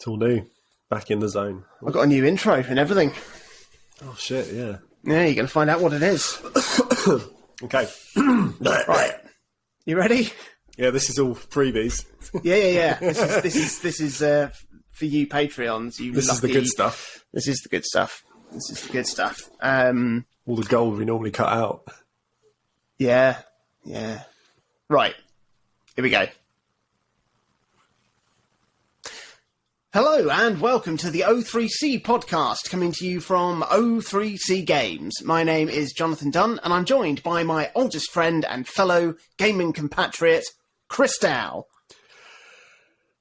It's all new. Back in the zone. I've got a new intro and everything. Oh, shit, yeah. Yeah, you're going to find out what it is. Okay. Right. You ready? Yeah, this is all freebies. Yeah. This is for you Patreons. This is the good stuff. This is the good stuff. All the gold we normally cut out. Yeah. Right. Here we go. Hello and welcome to the O3C podcast, coming to you from O3C Games. My name is Jonathan Dunn, and I'm joined by my oldest friend and fellow gaming compatriot, Chris Dow.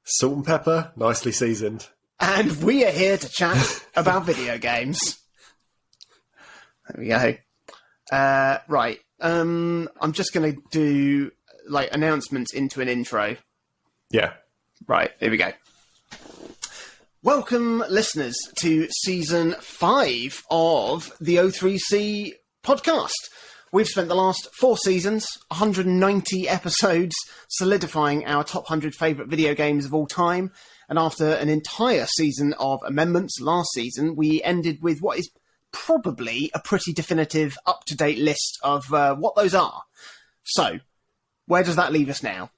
Salt and pepper, nicely seasoned. And we are here to chat about video games. There we go. Right. I'm just going to do announcements into an intro. Yeah. Right, here we go. Welcome, listeners, to Season 5 of the O3C podcast. We've spent the last 4 seasons, 190 episodes, solidifying our top 100 favourite video games of all time. And after an entire season of amendments last season, we ended with what is probably a pretty definitive, up-to-date list of what those are. So, where does that leave us now?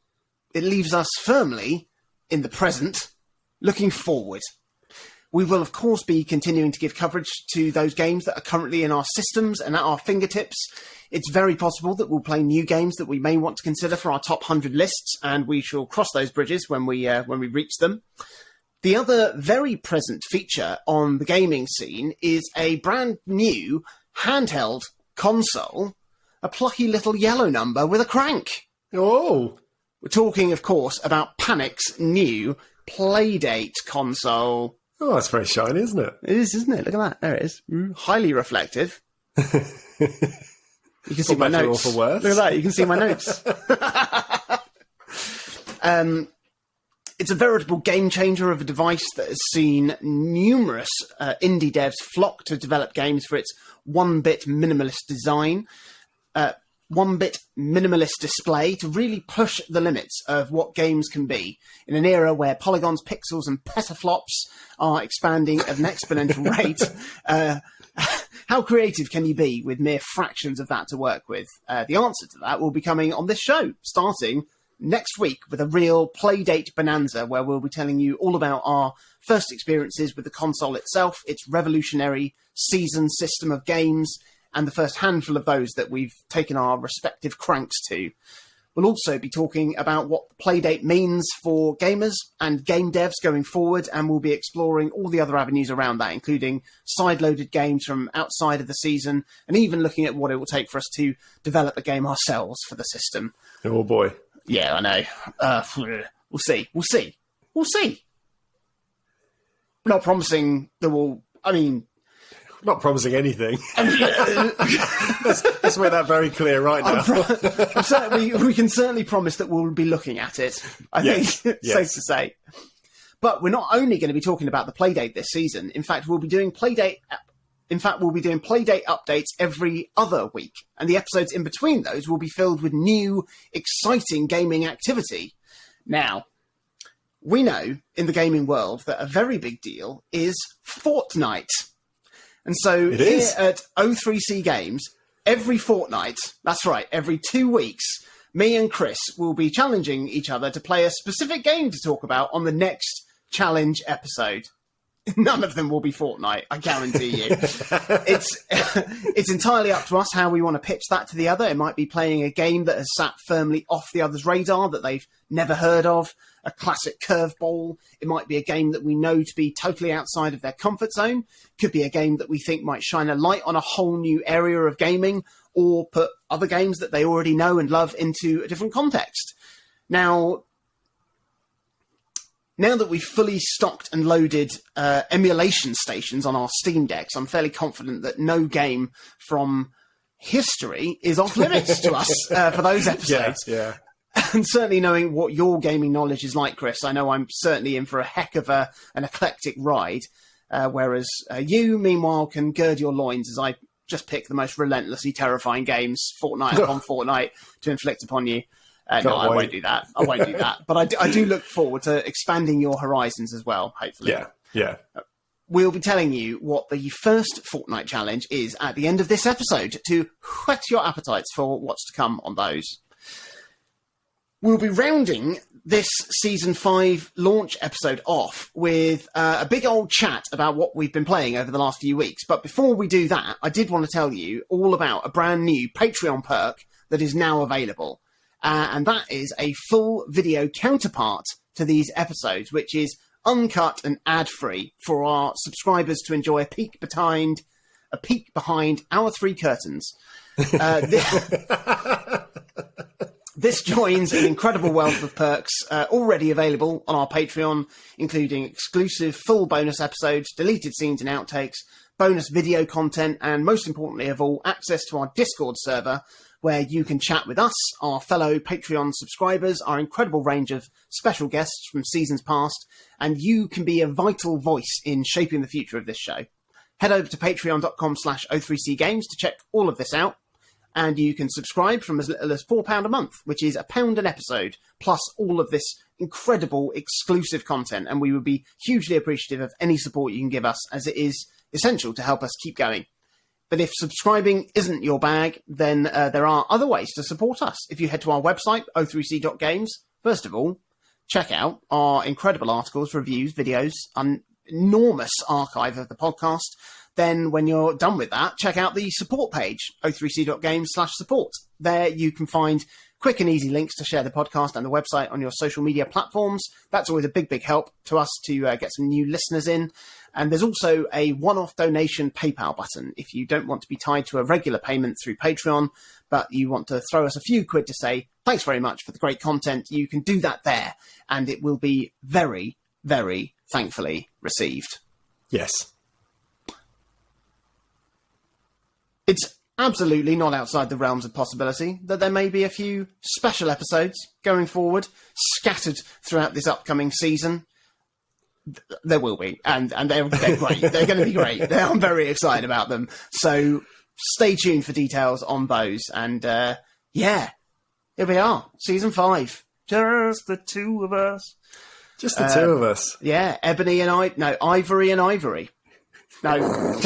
It leaves us firmly in the present, looking forward. We will, of course, be continuing to give coverage to those games that are currently in our systems and at our fingertips. It's very possible that we'll play new games that we may want to consider for our top 100 lists, and we shall cross those bridges when we reach them. The other very present feature on the gaming scene is a brand new handheld console, a plucky little yellow number with a crank. Oh! We're talking, of course, about Panic's new Playdate console. Oh, that's very shiny, isn't it? It is, isn't it? Look at that. There it is. Highly reflective. You can see my notes. For worse. Look at that. You can see my notes. It's a veritable game changer of a device that has seen numerous indie devs flock to develop games for its one-bit minimalist design, one-bit minimalist display to really push the limits of what games can be in an era where polygons, pixels and petaflops are expanding at an exponential rate. How creative can you be with mere fractions of that to work with? The answer to that will be coming on this show, starting next week with a real Playdate bonanza, where we'll be telling you all about our first experiences with the console itself, its revolutionary season system of games, and the first handful of those that we've taken our respective cranks to. We'll also be talking about what Playdate means for gamers and game devs going forward, and we'll be exploring all the other avenues around that, including side-loaded games from outside of the season, and even looking at what it will take for us to develop a game ourselves for the system. Oh, boy. Yeah, I know. We'll see. Not promising that we'll... Not promising anything. Let's make that very clear right now. We can certainly promise that we'll be looking at it. I think safe to say. But we're not only going to be talking about the Playdate this season. In fact, we'll be doing Playdate updates every other week, and the episodes in between those will be filled with new, exciting gaming activity. Now, we know in the gaming world that a very big deal is Fortnite. And so here at O3C Games, every fortnight, that's right, every 2 weeks, me and Chris will be challenging each other to play a specific game to talk about on the next challenge episode. None of them will be Fortnite, I guarantee you. It's entirely up to us how we want to pitch that to the other. It might be playing a game that has sat firmly off the other's radar that they've never heard of, a classic curveball. It might be a game that we know to be totally outside of their comfort zone. Could be a game that we think might shine a light on a whole new area of gaming, or put other games that they already know and love into a different context. Now that we've fully stocked and loaded emulation stations on our Steam decks, I'm fairly confident that no game from history is off limits to us for those episodes. Yeah. And certainly knowing what your gaming knowledge is like, Chris, I know I'm certainly in for a heck of an eclectic ride, whereas you, meanwhile, can gird your loins as I just pick the most relentlessly terrifying games, fortnight upon fortnight, to inflict upon you. No, I won't do that. I won't do that. But I do look forward to expanding your horizons as well, hopefully. Yeah. We'll be telling you what the first Fortnite challenge is at the end of this episode to whet your appetites for what's to come on those. We'll be rounding this Season 5 launch episode off with a big old chat about what we've been playing over the last few weeks. But before we do that, I did want to tell you all about a brand new Patreon perk that is now available. And that is a full video counterpart to these episodes, which is uncut and ad-free for our subscribers to enjoy a peek behind our three curtains. This joins an incredible wealth of perks already available on our Patreon, including exclusive full bonus episodes, deleted scenes and outtakes, bonus video content, and most importantly of all, access to our Discord server, where you can chat with us, our fellow Patreon subscribers, our incredible range of special guests from seasons past, and you can be a vital voice in shaping the future of this show. Head over to patreon.com/O3C Games to check all of this out. And you can subscribe from as little as £4 a month, which is £1 an episode, plus all of this incredible exclusive content. And we would be hugely appreciative of any support you can give us, as it is essential to help us keep going. But if subscribing isn't your bag, then there are other ways to support us. If you head to our website, o3c.games, first of all, check out our incredible articles, reviews, videos, an enormous archive of the podcast. Then when you're done with that, check out the support page, o3c.games/support. There you can find quick and easy links to share the podcast and the website on your social media platforms. That's always a big, big help to us to get some new listeners in. And there's also a one-off donation PayPal button. If you don't want to be tied to a regular payment through Patreon, but you want to throw us a few quid to say, thanks very much for the great content, you can do that there. And it will be very, very thankfully received. Yes. It's absolutely not outside the realms of possibility that there may be a few special episodes going forward, scattered throughout this upcoming season. There will be, and they're great. They're going to be great. I'm very excited about them. So stay tuned for details on those. And here we are, Season 5. Just the two of us. Just the two of us. Yeah, Ivory and Ivory. No.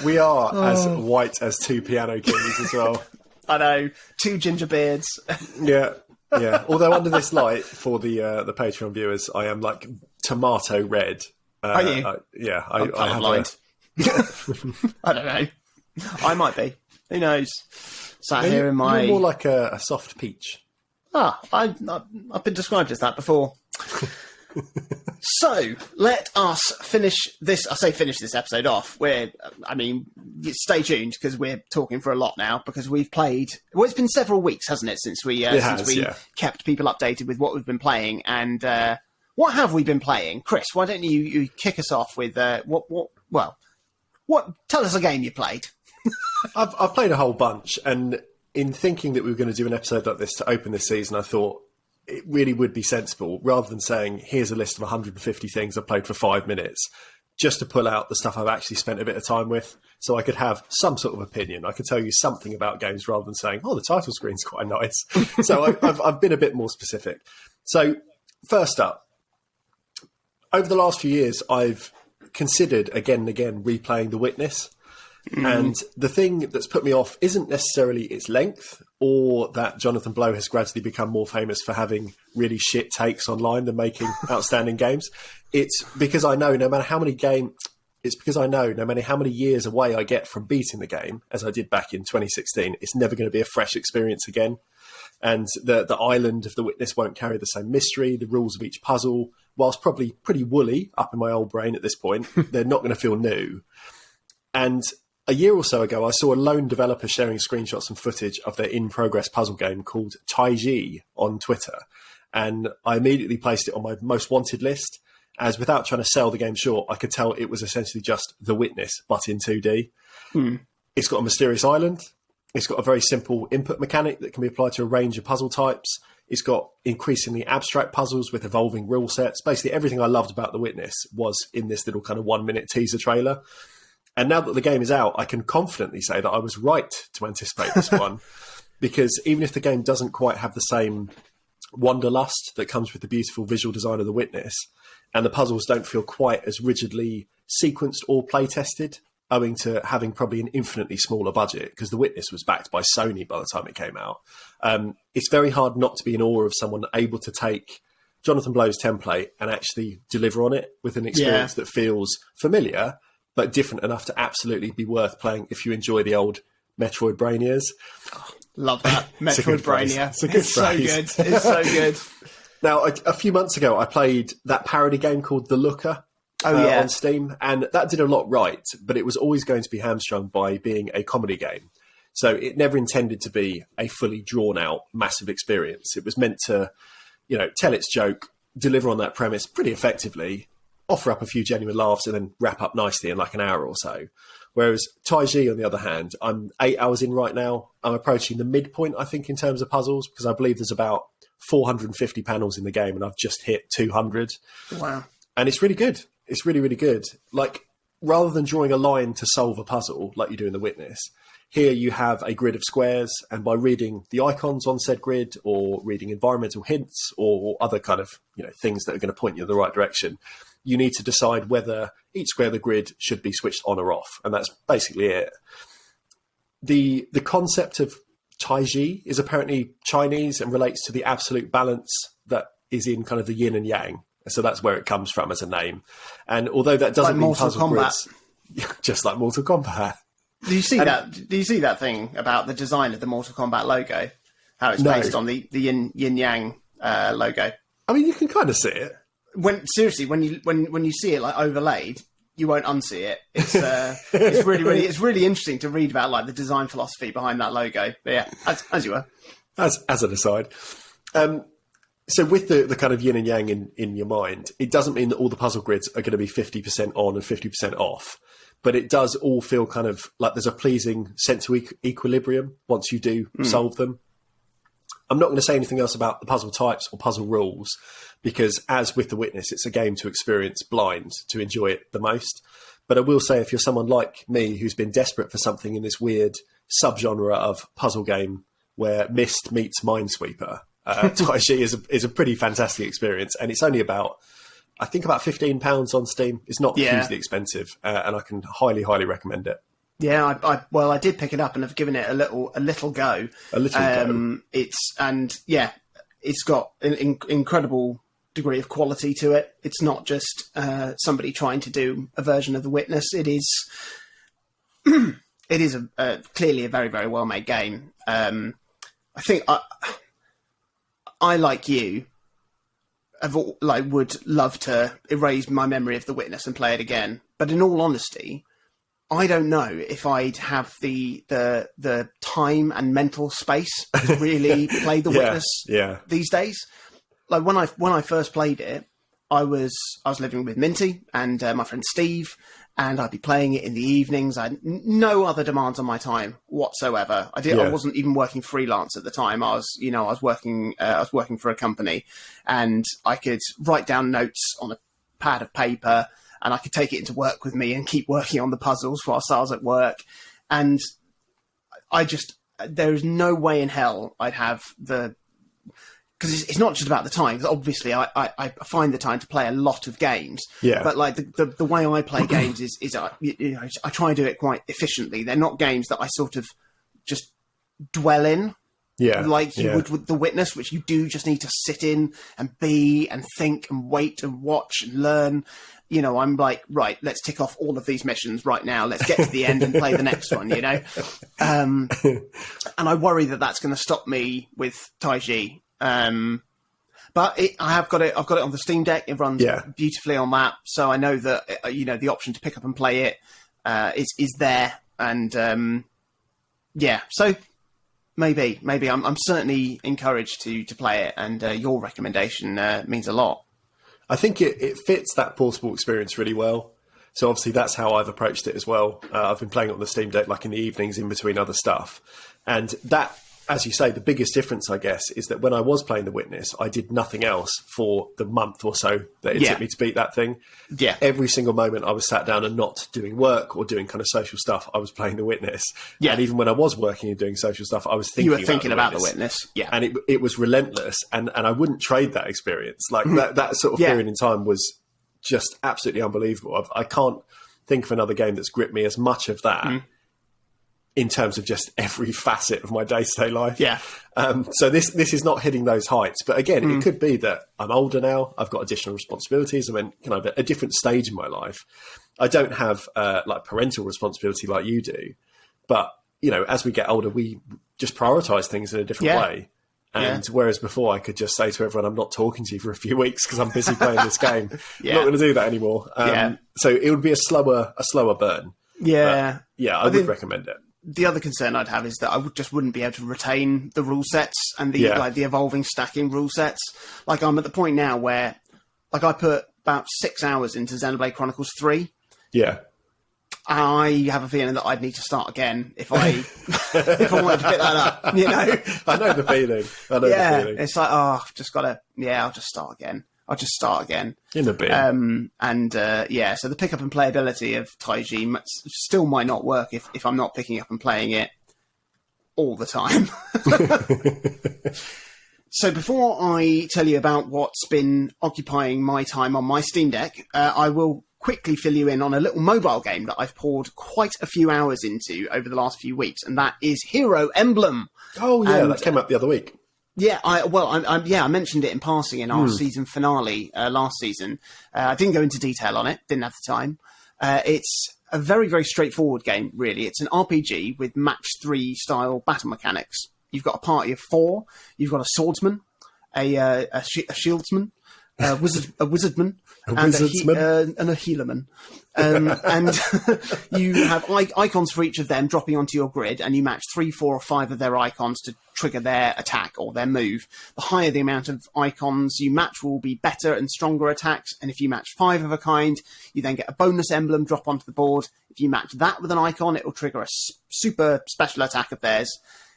We are as white as two piano keys as well. I know, two ginger beards. Yeah. Although under this light for the Patreon viewers, I am like tomato red. Are you? I have blind. I don't know. I might be. Who knows? Sat here in my... You're more like a soft peach. I've been described as that before. So, let us finish this... I say finish this episode off. Stay tuned, because we're talking for a lot now, because we've played... Well, it's been several weeks, hasn't it, since we kept people updated with what we've been playing. And what have we been playing? Chris, why don't you kick us off with... Tell us a game you played. I've played a whole bunch, and in thinking that we were going to do an episode like this to open this season, I thought it really would be sensible, rather than saying, here's a list of 150 things I've played for 5 minutes, just to pull out the stuff I've actually spent a bit of time with, so I could have some sort of opinion. I could tell you something about games rather than saying, the title screen's quite nice. So I've been a bit more specific. So first up, over the last few years, I've considered again and again replaying The Witness. And the thing that's put me off isn't necessarily its length, or that Jonathan Blow has gradually become more famous for having really shit takes online than making outstanding games. It's because I know no matter how many years away I get from beating the game, as I did back in 2016, it's never going to be a fresh experience again. And the island of The Witness won't carry the same mystery. The rules of each puzzle, whilst probably pretty woolly up in my old brain at this point, they're not going to feel new. And a year or so ago, I saw a lone developer sharing screenshots and footage of their in-progress puzzle game called Taiji on Twitter. And I immediately placed it on my most wanted list, as without trying to sell the game short, I could tell it was essentially just The Witness, but in 2D. It's got a mysterious island. It's got a very simple input mechanic that can be applied to a range of puzzle types. It's got increasingly abstract puzzles with evolving rule sets. Basically, everything I loved about The Witness was in this little kind of 1 minute teaser trailer. And now that the game is out, I can confidently say that I was right to anticipate this one, because even if the game doesn't quite have the same wanderlust that comes with the beautiful visual design of The Witness, and the puzzles don't feel quite as rigidly sequenced or play tested, owing to having probably an infinitely smaller budget, because The Witness was backed by Sony by the time it came out. It's very hard not to be in awe of someone able to take Jonathan Blow's template and actually deliver on it with an experience that feels familiar, but different enough to absolutely be worth playing if you enjoy the old Metroid Brainias. Love that. Metroid Brainia. It's so good. It's so good. Now, a few months ago, I played that parody game called The Looker. On Steam, and that did a lot right, but it was always going to be hamstrung by being a comedy game. So it never intended to be a fully drawn out, massive experience. It was meant to, tell its joke, deliver on that premise pretty effectively, offer up a few genuine laughs, and then wrap up nicely in like an hour or so. Whereas Taiji, on the other hand, I'm 8 hours in right now. I'm approaching the midpoint, I think, in terms of puzzles, because I believe there's about 450 panels in the game, and I've just hit 200. Wow. And it's really good. It's really, really good. Like, rather than drawing a line to solve a puzzle like you do in The Witness, here you have a grid of squares, and by reading the icons on said grid or reading environmental hints or other kind of things that are going to point you in the right direction, you need to decide whether each square of the grid should be switched on or off. And that's basically it. The concept of Taiji is apparently Chinese and relates to the absolute balance that is in kind of the yin and yang. So that's where it comes from as a name. And although that doesn't mean puzzle grids, just like Mortal Kombat. Do you see that thing about the design of the Mortal Kombat logo? How it's based on the yin yang logo. I mean, you can kind of see it. When you see it like overlaid, you won't unsee it. It's it's really interesting to read about like the design philosophy behind that logo. But yeah, as you were. As an aside. So with the kind of yin and yang in your mind, it doesn't mean that all the puzzle grids are going to be 50% on and 50% off, but it does all feel kind of like there's a pleasing sense of equilibrium once you do solve them. I'm not going to say anything else about the puzzle types or puzzle rules, because as with The Witness, it's a game to experience blind to enjoy it the most. But I will say, if you're someone like me who's been desperate for something in this weird subgenre of puzzle game where Myst meets Minesweeper, Taiji is a pretty fantastic experience, and it's only about £15 on Steam. It's not hugely expensive, and I can highly recommend it. Yeah, I did pick it up and have given it a little go. It's got an incredible degree of quality to it. It's not just somebody trying to do a version of The Witness. It is clearly a very, very well made game. I think I like you, would love to erase my memory of The Witness and play it again. But in all honesty, I don't know if I'd have the time and mental space to really play The Witness these days. Like when I first played it, I was living with Minty and my friend Steve, and I'd be playing it in the evenings. I had no other demands on my time whatsoever. I wasn't even working freelance at the time. I was working for a company, and I could write down notes on a pad of paper, and I could take it into work with me and keep working on the puzzles whilst I was at work. And there's no way in hell I'd have because it's not just about the time. Because obviously, I find the time to play a lot of games. Yeah. But like the way I play games is I try and do it quite efficiently. They're not games that I sort of just dwell in. Yeah. Like you would with The Witness, which you do just need to sit in and be and think and wait and watch and learn. I'm like, right, let's tick off all of these missions right now. Let's get to the end and play the next one, And I worry that that's going to stop me with Taiji. But I've got it on the Steam Deck. It runs beautifully on that. So I know that, the option to pick up and play it is there. And so maybe I'm certainly encouraged to play it. And your recommendation means a lot. I think it fits that portable experience really well. So obviously that's how I've approached it as well. I've been playing it on the Steam Deck like in the evenings in between other stuff. And that as you say, the biggest difference, I guess, is that when I was playing The Witness, I did nothing else for the month or so that it took me to beat that thing. Yeah. Every single moment I was sat down and not doing work or doing kind of social stuff, I was playing The Witness. Yeah. And even when I was working and doing social stuff, I was thinking about The Witness. Yeah. And it was relentless. And I wouldn't trade that experience. Like that sort of period in time was just absolutely unbelievable. I can't think of another game that's gripped me as much of that. In terms of just every facet of my day-to-day life. Yeah. So this is not hitting those heights. But again, it could be that I'm older now. I've got additional responsibilities. I'm in kind of a different stage in my life. I don't have like parental responsibility like you do. But, you know, as we get older, we just prioritize things in a different way. And whereas before I could just say to everyone, I'm not talking to you for a few weeks because I'm busy playing this game. I'm not going to do that anymore. So it would be a slower burn. Yeah. But I would recommend it. The other concern I'd have is that I just wouldn't be able to retain the rule sets and the evolving stacking rule sets. Like I'm at the point now where, like, I put about 6 hours into Xenoblade Chronicles 3. Yeah. I have a feeling that I'd need to start again if I if I wanted to pick that up. You know, I know the feeling. The feeling. It's like, I've just got to. Yeah, I'll just start again. In a bit. So the pickup and playability of Taiji still might not work if I'm not picking up and playing it all the time. So before I tell you about what's been occupying my time on my Steam Deck, I will quickly fill you in on a little mobile game that I've poured quite a few hours into over the last few weeks, and that is Hero Emblem. Oh, yeah, that came up the other week. Yeah, I mentioned it in passing in our season finale last season. I didn't go into detail on it, didn't have the time. It's a very, very straightforward game, really. It's an RPG with match 3 style battle mechanics. You've got a party of 4. You've got a swordsman, a shieldsman, a wizardman, and a healerman. And you have icons for each of them dropping onto your grid, and you match 3, 4, or 5 of their icons to trigger their attack or their move. The higher the amount of icons you match will be better and stronger attacks, and if you match 5 of a kind, you then get a bonus emblem drop onto the board. If you match that with an icon, it will trigger a super special attack of theirs.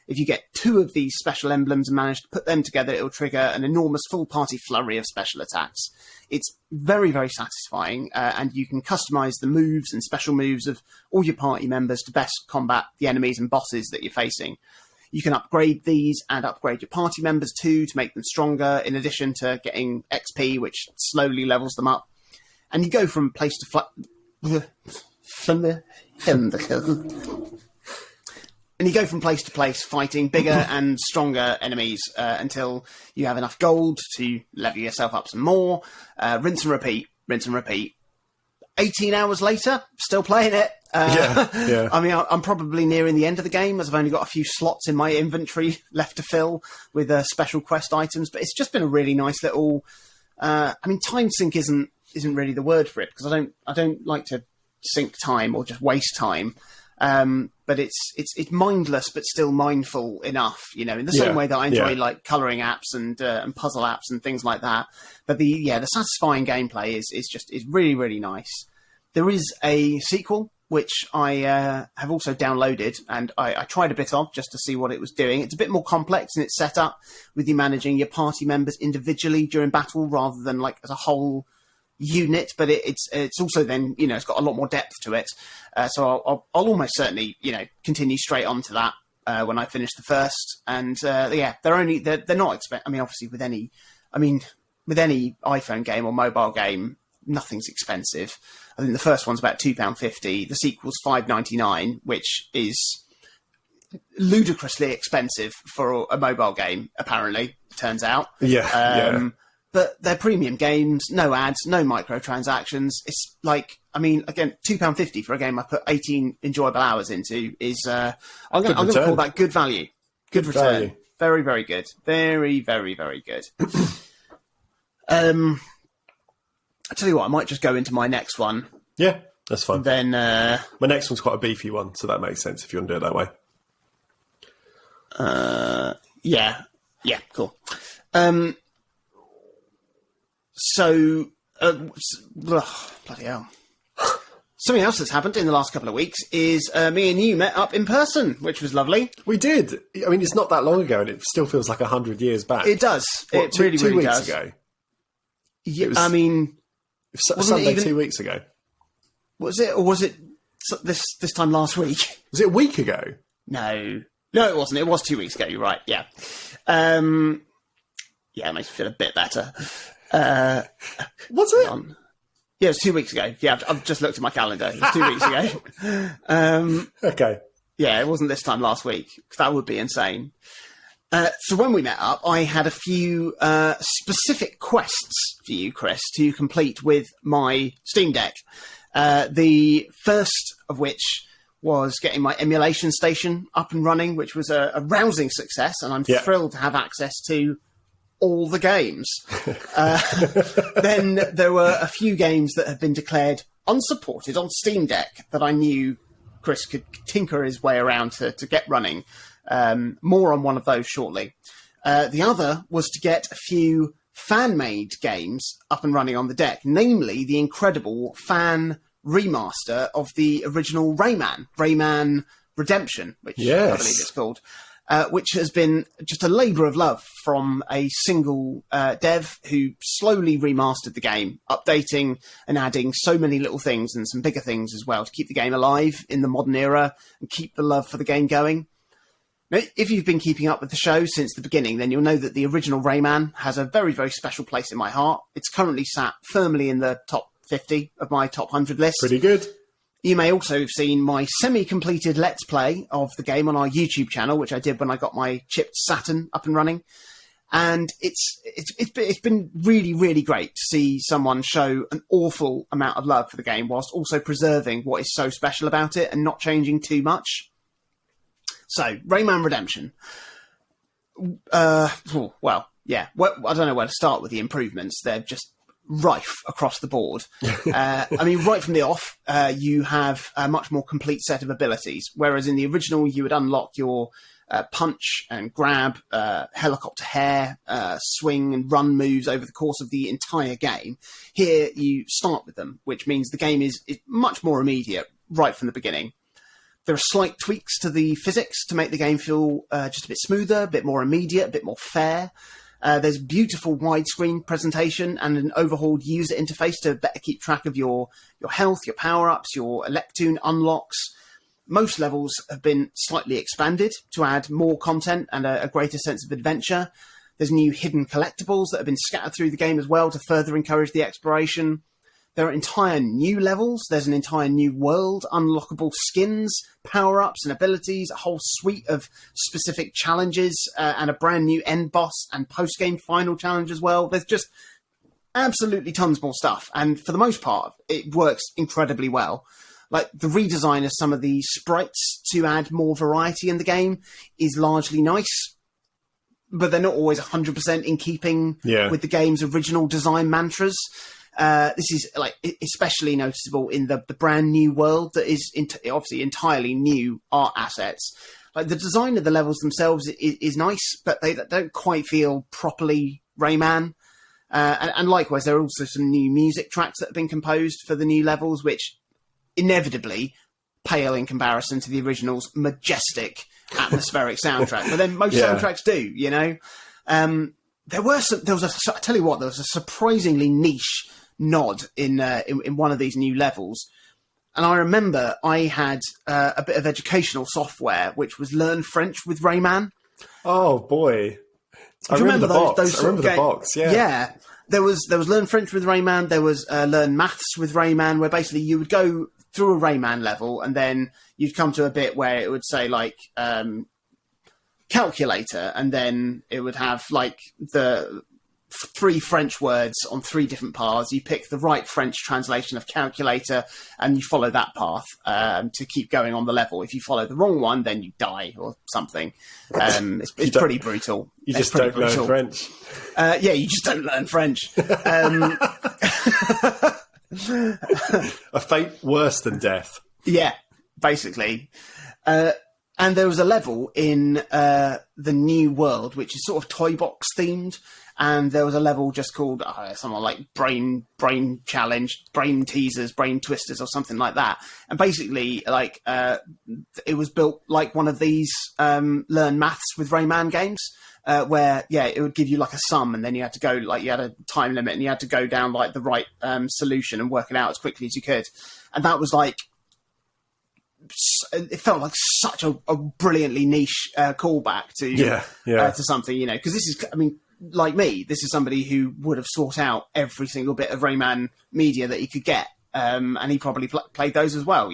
If you get 2 of these special emblems and manage to put them together, it will trigger an enormous full-party flurry of special attacks. It's very, very satisfying, and you can customise the moves and special moves of all your party members to best combat the enemies and bosses that you're facing. You can upgrade these and upgrade your party members too to make them stronger, in addition to getting XP, which slowly levels them up. And you go from place to And you go from place to place fighting bigger and stronger enemies until you have enough gold to level yourself up some more. Rinse and repeat. 18 hours later, still playing it. I mean, I'm probably nearing the end of the game as I've only got a few slots in my inventory left to fill with special quest items. But it's just been a really nice little. I mean, time sink isn't really the word for it because I don't like to sink time or just waste time. But it's mindless but still mindful enough, you know, in the same way that I enjoy like colouring apps and puzzle apps and things like that. But the satisfying gameplay is really, really nice. There is a sequel which I have also downloaded and I tried a bit of just to see what it was doing. It's a bit more complex in its setup with you managing your party members individually during battle rather than like as a whole unit, but it's also then, you know, it's got a lot more depth to it. So I'll almost certainly, you know, continue straight on to that when I finish the first. And they're not expensive. I mean, obviously with any iPhone game or mobile game, nothing's expensive. I think the first one's about £2.50. The sequel's $5.99, which is ludicrously expensive for a mobile game. Apparently, it turns out. But they're premium games, no ads, no microtransactions. It's like, I mean, again, £2.50 for a game I put 18 enjoyable hours into is, I'm going to call that good value. Good return. Value. Very, very good. Very, very, very good. I tell you what, I might just go into my next one. Yeah, that's fine. Then my next one's quite a beefy one, so that makes sense if you want to do it that way. Yeah, cool. So, bloody hell. Something else that's happened in the last couple of weeks is me and you met up in person, which was lovely. We did. I mean, it's not that long ago, and it still feels like 100 years back. It does. What, it really, two really weeks does. ago? Yeah, was- I mean, Sunday, even- 2 weeks ago. was it, or was it this time last week? Was it a week ago? No, it wasn't. It was 2 weeks ago. You're right. Yeah. Yeah, it makes me feel a bit better. Was it? Yeah, it was 2 weeks ago. Yeah, I've just looked at my calendar. It was 2 weeks ago. Okay. Yeah, it wasn't this time last week, 'cause that would be insane. So when we met up, I had a few specific quests for you, Chris, to complete with my Steam Deck. The first of which was getting my emulation station up and running, which was a rousing success, and I'm thrilled to have access to all the games. Then there were a few games that had been declared unsupported on Steam Deck that I knew Chris could tinker his way around to get running. More on one of those shortly. The other was to get a few fan-made games up and running on the deck, namely the incredible fan remaster of the original Rayman Redemption, which I believe it's called, which has been just a labour of love from a single dev who slowly remastered the game, updating and adding so many little things and some bigger things as well to keep the game alive in the modern era and keep the love for the game going. Now, if you've been keeping up with the show since the beginning, then you'll know that the original Rayman has a very, very special place in my heart. It's currently sat firmly in the top 50 of my top 100 list. Pretty good. You may also have seen my semi-completed Let's Play of the game on our YouTube channel, which I did when I got my chipped Saturn up and running. And it's been really, really great to see someone show an awful amount of love for the game whilst also preserving what is so special about it and not changing too much. So, Rayman Redemption. Well, yeah. Well, I don't know where to start with the improvements. They're just rife across the board. I mean, right from the off, you have a much more complete set of abilities, whereas in the original you would unlock your punch and grab, helicopter hair, swing and run moves over the course of the entire game. Here you start with them, which means the game is much more immediate right from the beginning. There are slight tweaks to the physics to make the game feel just a bit smoother, a bit more immediate, a bit more fair. There's beautiful widescreen presentation and an overhauled user interface to better keep track of your health, your power-ups, your Electoon unlocks. Most levels have been slightly expanded to add more content and a greater sense of adventure. There's new hidden collectibles that have been scattered through the game as well to further encourage the exploration. There are entire new levels. There's an entire new world, unlockable skins, power-ups and abilities, a whole suite of specific challenges, and a brand new end boss and post-game final challenge as well. There's just absolutely tons more stuff. And for the most part, it works incredibly well. Like, the redesign of some of the sprites to add more variety in the game is largely nice, but they're not always 100% in keeping with the game's original design mantras. This is like especially noticeable in the brand new world that is obviously entirely new art assets. Like, the design of the levels themselves is nice, but they don't quite feel properly Rayman. And likewise, there are also some new music tracks that have been composed for the new levels, which inevitably pale in comparison to the original's majestic atmospheric soundtrack. But then most soundtracks do, you know. There was I tell you what, there was a surprisingly niche nod in one of these new levels. And I remember I had a bit of educational software, which was Learn French with Rayman. Oh, boy. I remember the box. I remember the box, yeah. Yeah. There was Learn French with Rayman. There was Learn Maths with Rayman, where basically you would go through a Rayman level and then you'd come to a bit where it would say, like, calculator, and then it would have, like, the 3 French words on 3 different paths. You pick the right French translation of calculator and you follow that path to keep going on the level. If you follow the wrong one, then you die or something. It's pretty brutal. You just don't learn French. Yeah, you just don't learn French. A fate worse than death. Yeah, basically. And there was a level in the New World, which is sort of toy box themed. And there was a level just called something like Brain Challenge, Brain Teasers, Brain Twisters, or something like that. And basically, like it was built like one of these learn maths with Rayman games, where it would give you like a sum, and then you had to go you had a time limit, and you had to go down like the right solution and work it out as quickly as you could. And that was like, it felt like such a brilliantly niche callback to something, because this is, I mean, like me, this is somebody who would have sought out every single bit of Rayman media that he could get, and he probably played those as well,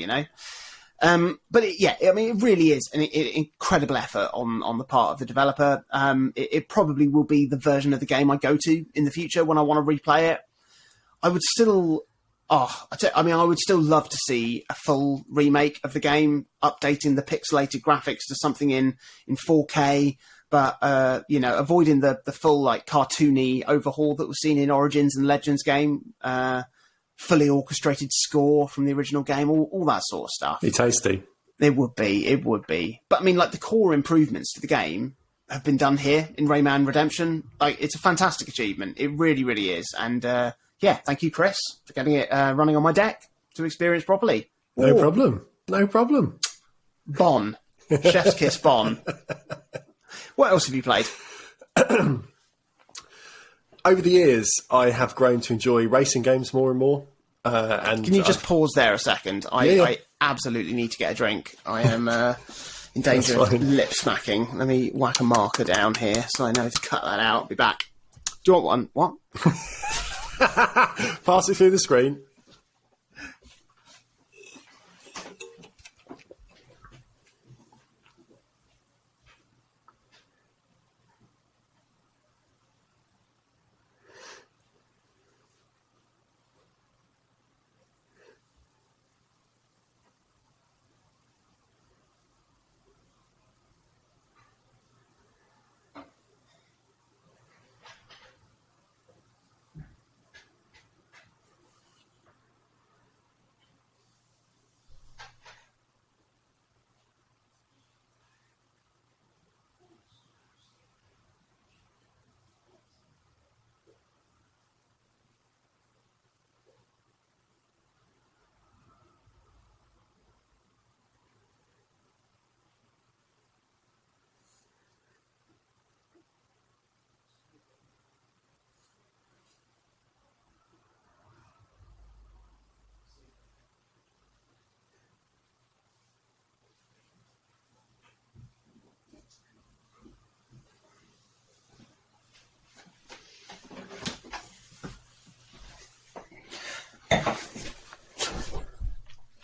But it really is an incredible effort on the part of the developer. It probably will be the version of the game I go to in the future when I want to replay it. I would still, I would still love to see a full remake of the game, updating the pixelated graphics to something in 4K. But, avoiding the full, like, cartoony overhaul that was seen in Origins and Legends game, fully orchestrated score from the original game, all that sort of stuff. Be tasty. It would be. But, I mean, like, the core improvements to the game have been done here in Rayman Redemption. Like, it's a fantastic achievement. It really, really is. And, thank you, Chris, for getting it running on my deck to experience properly. No problem. Bon. Chef's kiss Bon. What else have you played? Over the years, I have grown to enjoy racing games more and more. And can you just pause there a second? I absolutely need to get a drink. I am in danger of lip smacking. Let me whack a marker down here so I know to cut that out. I'll be back. Do you want one? What? Pass it through the screen.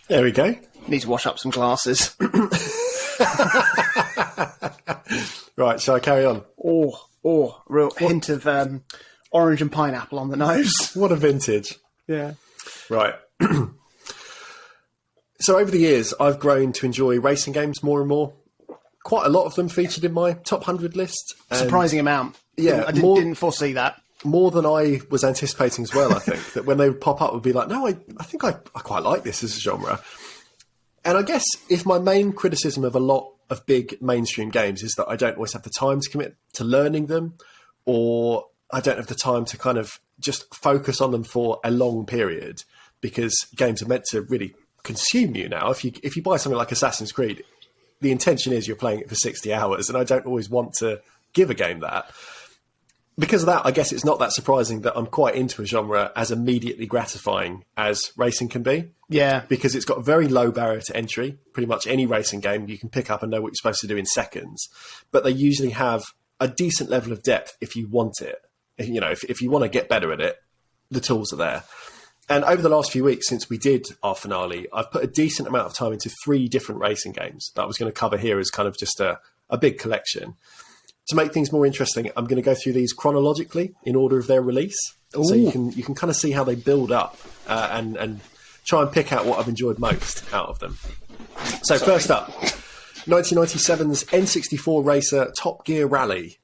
There we go. Need to wash up some glasses. Right, shall I carry on? Real hint of orange and pineapple on the nose. What a vintage. Yeah. Right. So over the years, I've grown to enjoy racing games more and more. Quite a lot of them featured in my top 100 list. Surprising amount. Yeah. I didn't foresee that. More than I was anticipating as well, I think. That when they would pop up, would be like, no, I think I quite like this as a genre. And I guess if my main criticism of a lot of big mainstream games is that I don't always have the time to commit to learning them, or I don't have the time to kind of just focus on them for a long period, because games are meant to really consume you now. If you buy something like Assassin's Creed, the intention is you're playing it for 60 hours, and I don't always want to give a game that. Because of that, I guess it's not that surprising that I'm quite into a genre as immediately gratifying as racing can be. Yeah. Because it's got a very low barrier to entry. Pretty much any racing game you can pick up and know what you're supposed to do in seconds. But they usually have a decent level of depth if you want it. You know, if you want to get better at it, the tools are there. And over the last few weeks, since we did our finale, I've put a decent amount of time into 3 different racing games that I was going to cover here as kind of just a big collection. To make things more interesting, I'm going to go through these chronologically in order of their release. Ooh. So you can kind of see how they build up and try and pick out what I've enjoyed most out of them. So first up, 1997's N64 racer Top Gear Rally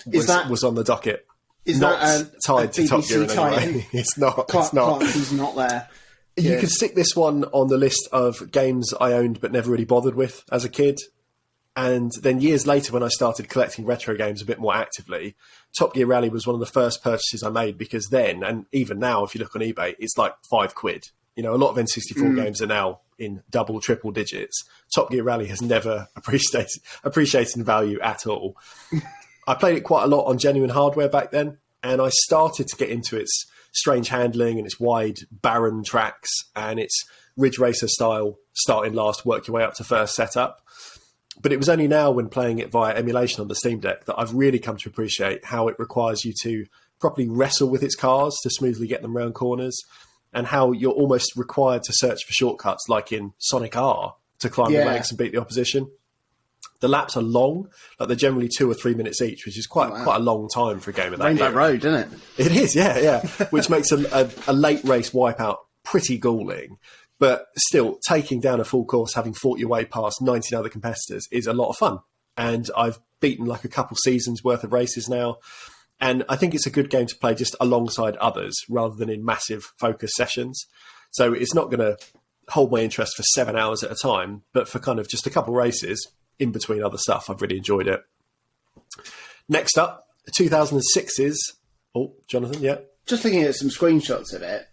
was on the docket. Is not that tied to Top Gear in any way. It's not. It's not. He's not there. You could stick this one on the list of games I owned but never really bothered with as a kid. And then years later, when I started collecting retro games a bit more actively, Top Gear Rally was one of the first purchases I made, because then, and even now, if you look on eBay, it's like £5. You know, a lot of N64 games are now in double, triple digits. Top Gear Rally has never appreciated in value at all. I played it quite a lot on genuine hardware back then, and I started to get into its strange handling and its wide, barren tracks and its Ridge Racer style, starting last, work your way up to first setup. But it was only now, when playing it via emulation on the Steam Deck, that I've really come to appreciate how it requires you to properly wrestle with its cars to smoothly get them around corners, and how you're almost required to search for shortcuts, like in Sonic R, to climb the lakes and beat the opposition. The laps are long, like they're generally 2 or 3 minutes each, which is quite a long time for a game of that Rainbow era. Road, isn't it? It is, yeah. Which makes a late race wipeout pretty galling. But still, taking down a full course, having fought your way past 19 other competitors, is a lot of fun. And I've beaten like a couple seasons worth of races now. And I think it's a good game to play just alongside others, rather than in massive focus sessions. So it's not going to hold my interest for 7 hours at a time, but for kind of just a couple races in between other stuff, I've really enjoyed it. Next up, 2006's... Oh, Jonathan, yeah? Just looking at some screenshots of it.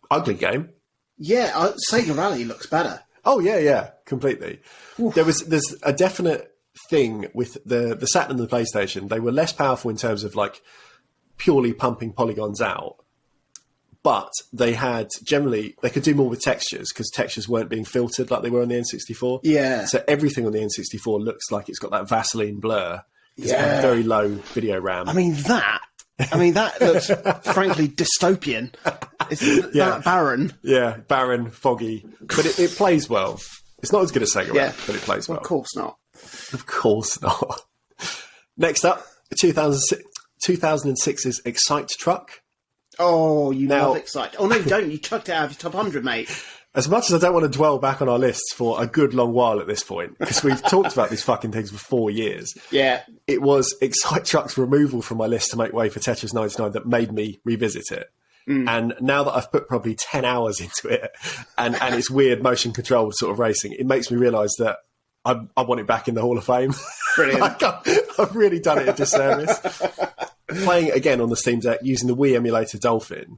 Ugly game. Yeah, Sega Rally looks better. Oh, yeah, completely. Oof. There's a definite thing with the Saturn and the PlayStation. They were less powerful in terms of like purely pumping polygons out, but they could do more with textures, because textures weren't being filtered like they were on the N64. Yeah. So everything on the N64 looks like it's got that Vaseline blur, because it had very low video RAM. I mean, that looks frankly dystopian. It's that barren. Yeah, barren, foggy. But it plays well. It's not as good as Sega Rally, but it plays well. Of course not. Of course not. Next up, 2006's Excite Truck. Oh, love Excite. Oh, no, you don't. You chucked it out of your top 100, mate. As much as I don't want to dwell back on our lists for a good long while at this point, because we've talked about these fucking things for 4 years. Yeah. It was Excite Truck's removal from my list to make way for Tetris 99 that made me revisit it. And now that I've put probably 10 hours into it, and its weird motion controlled sort of racing, it makes me realise that I want it back in the Hall of Fame. Brilliant. I've really done it a disservice. Playing it again on the Steam Deck using the Wii emulator Dolphin,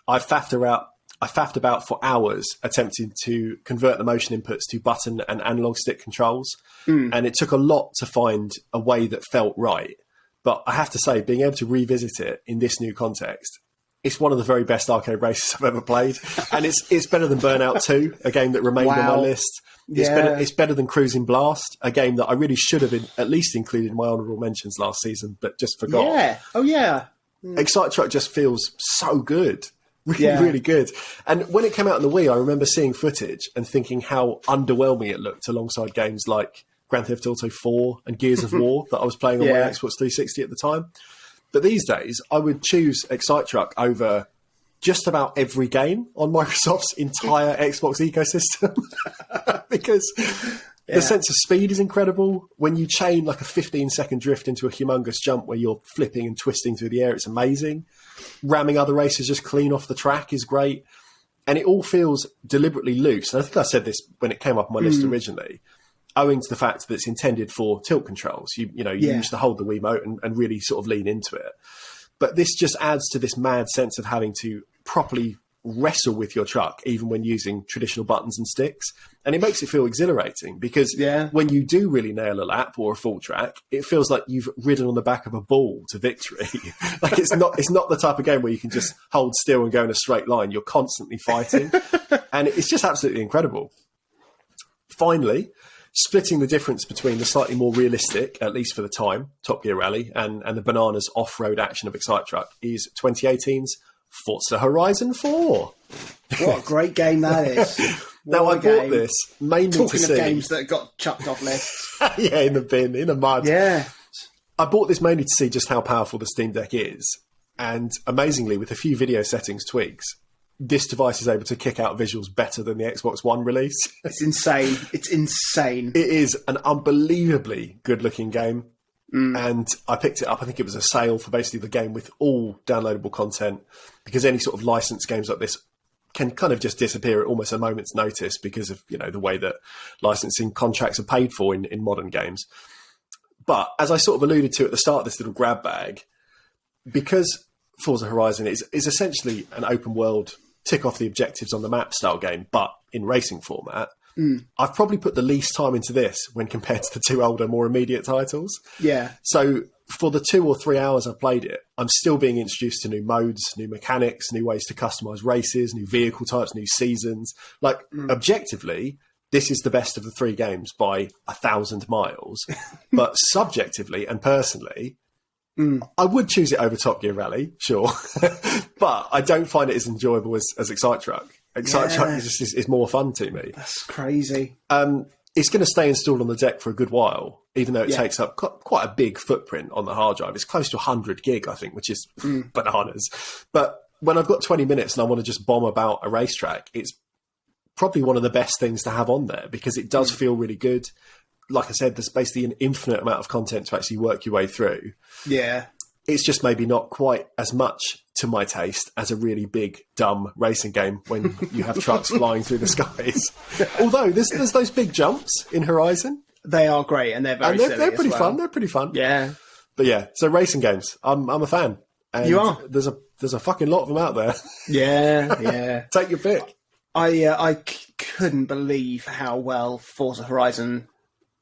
I faffed about for hours attempting to convert the motion inputs to button and analog stick controls. And it took a lot to find a way that felt right. But I have to say, being able to revisit it in this new context, it's one of the very best arcade races I've ever played. And it's better than Burnout 2, a game that remained on my list. It's better than Cruising Blast, a game that I really should have at least included in my honourable mentions last season, but just forgot. Yeah. Oh, yeah. Excite Truck just feels so good. Really good. And when it came out on the Wii, I remember seeing footage and thinking how underwhelming it looked alongside games like Grand Theft Auto 4 and Gears of War that I was playing on my Xbox 360 at the time. But these days, I would choose Excite Truck over just about every game on Microsoft's entire Xbox ecosystem because the sense of speed is incredible. When you chain like a 15-second drift into a humongous jump where you're flipping and twisting through the air, it's amazing. Ramming other racers just clean off the track is great. And it all feels deliberately loose. And I think I said this when it came up on my list originally, owing to the fact that it's intended for tilt controls. You used to hold the Wiimote and really sort of lean into it. But this just adds to this mad sense of having to properly wrestle with your truck, even when using traditional buttons and sticks. And it makes it feel exhilarating because when you do really nail a lap or a full track, it feels like you've ridden on the back of a ball to victory. Like it's not the type of game where you can just hold still and go in a straight line. You're constantly fighting. And it's just absolutely incredible. Finally, splitting the difference between the slightly more realistic, at least for the time, Top Gear Rally and the bananas off-road action of Excite Truck is 2018's Forza Horizon 4. What a great game that is. Now, I bought this mainly Talking to see... of games that got chucked off lists. Yeah, in the bin, in the mud. Yeah. I bought this mainly to see just how powerful the Steam Deck is. And amazingly, with a few video settings tweaks, this device is able to kick out visuals better than the Xbox One release. It's insane. It's insane. It is an unbelievably good-looking game. And I picked it up. I think it was a sale for basically the game with all downloadable content, because any sort of licensed games like this can kind of just disappear at almost a moment's notice because of, the way that licensing contracts are paid for in modern games. But as I sort of alluded to at the start of this little grab bag, because Forza Horizon is essentially an open world, tick off the objectives on the map style game, but in racing format, I've probably put the least time into this when compared to the two older, more immediate titles. Yeah. So for the 2 or 3 hours I've played it, I'm still being introduced to new modes, new mechanics, new ways to customize races, new vehicle types, new seasons. Like, objectively, this is the best of the 3 games by 1,000 miles. But subjectively and personally, I would choose it over Top Gear Rally, sure. But I don't find it as enjoyable as Excite Truck. Excite Truck is more fun to me. That's crazy. It's going to stay installed on the deck for a good while, even though it takes up quite a big footprint on the hard drive. It's close to 100 gig, I think, which is bananas. But when I've got 20 minutes and I want to just bomb about a racetrack, it's probably one of the best things to have on there because it does feel really good. Like I said, there's basically an infinite amount of content to actually work your way through. Yeah. It's just maybe not quite as much to my taste as a really big, dumb racing game when you have trucks flying through the skies. Although there's those big jumps in Horizon. They are great, and they're very silly they're pretty as well. fun. They're pretty fun. Yeah. But yeah, so racing games, I'm a fan. And you are. There's a fucking lot of them out there. Yeah. Take your pick. I couldn't believe how well Forza Horizon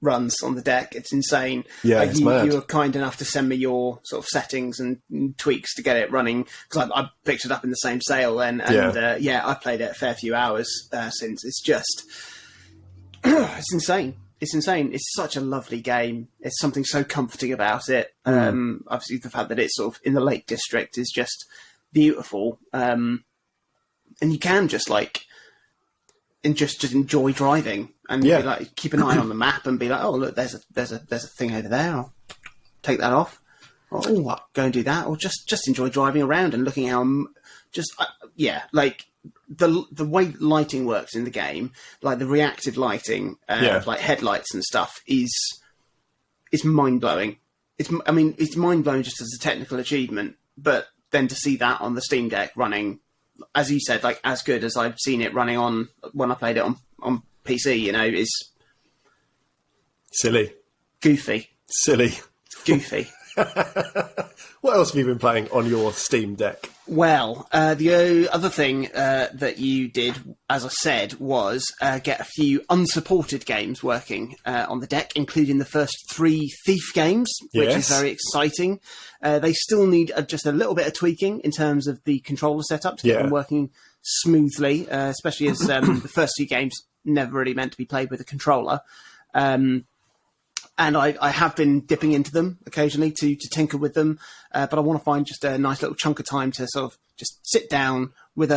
runs on the deck. It's insane. Yeah, it's mad. You were kind enough to send me your sort of settings and tweaks to get it running because I picked it up in the same sale then, and I played it a fair few hours since. It's just it's insane. It's insane. It's such a lovely game. It's something so comforting about it. Obviously, the fact that it's sort of in the Lake District is just beautiful, and you can just just enjoy driving and be like, keep an eye on the map and be like, oh look, there's a thing over there. I'll take that off. Or go and do that. Or just enjoy driving around and looking how like the way lighting works in the game, like the reactive lighting of like headlights and stuff is mind blowing. It's mind blowing just as a technical achievement, but then to see that on the Steam Deck running, as you said, like as good as I've seen it running on when I played it on PC, is silly, goofy, goofy. What else have you been playing on your Steam Deck? Well, the other thing that you did, as I said, was get a few unsupported games working on the deck, including the first 3 Thief games, which is very exciting. They still need just a little bit of tweaking in terms of the controller setup to get them working smoothly, especially as the first 2 games never really meant to be played with a controller. And I have been dipping into them occasionally to tinker with them, but I want to find just a nice little chunk of time to sort of just sit down with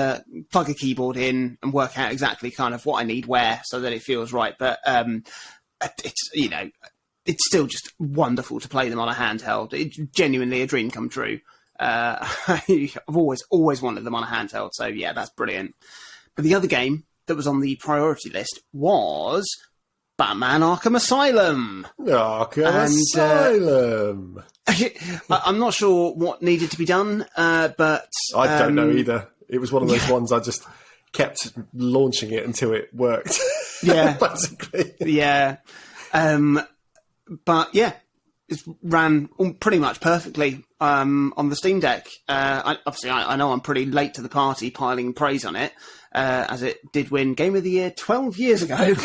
plug a keyboard in and work out exactly kind of what I need where so that it feels right. But it's still just wonderful to play them on a handheld. It's genuinely a dream come true. I've always wanted them on a handheld, so yeah, that's brilliant. But the other game that was on the priority list was Batman Arkham Asylum. Asylum. I'm not sure what needed to be done, but I don't know either. It was one of those ones I just kept launching it until it worked. Yeah, basically. Yeah, but yeah, it ran pretty much perfectly on the Steam Deck. I know I'm pretty late to the party, piling praise on it. As it did win Game of the Year 12 years ago.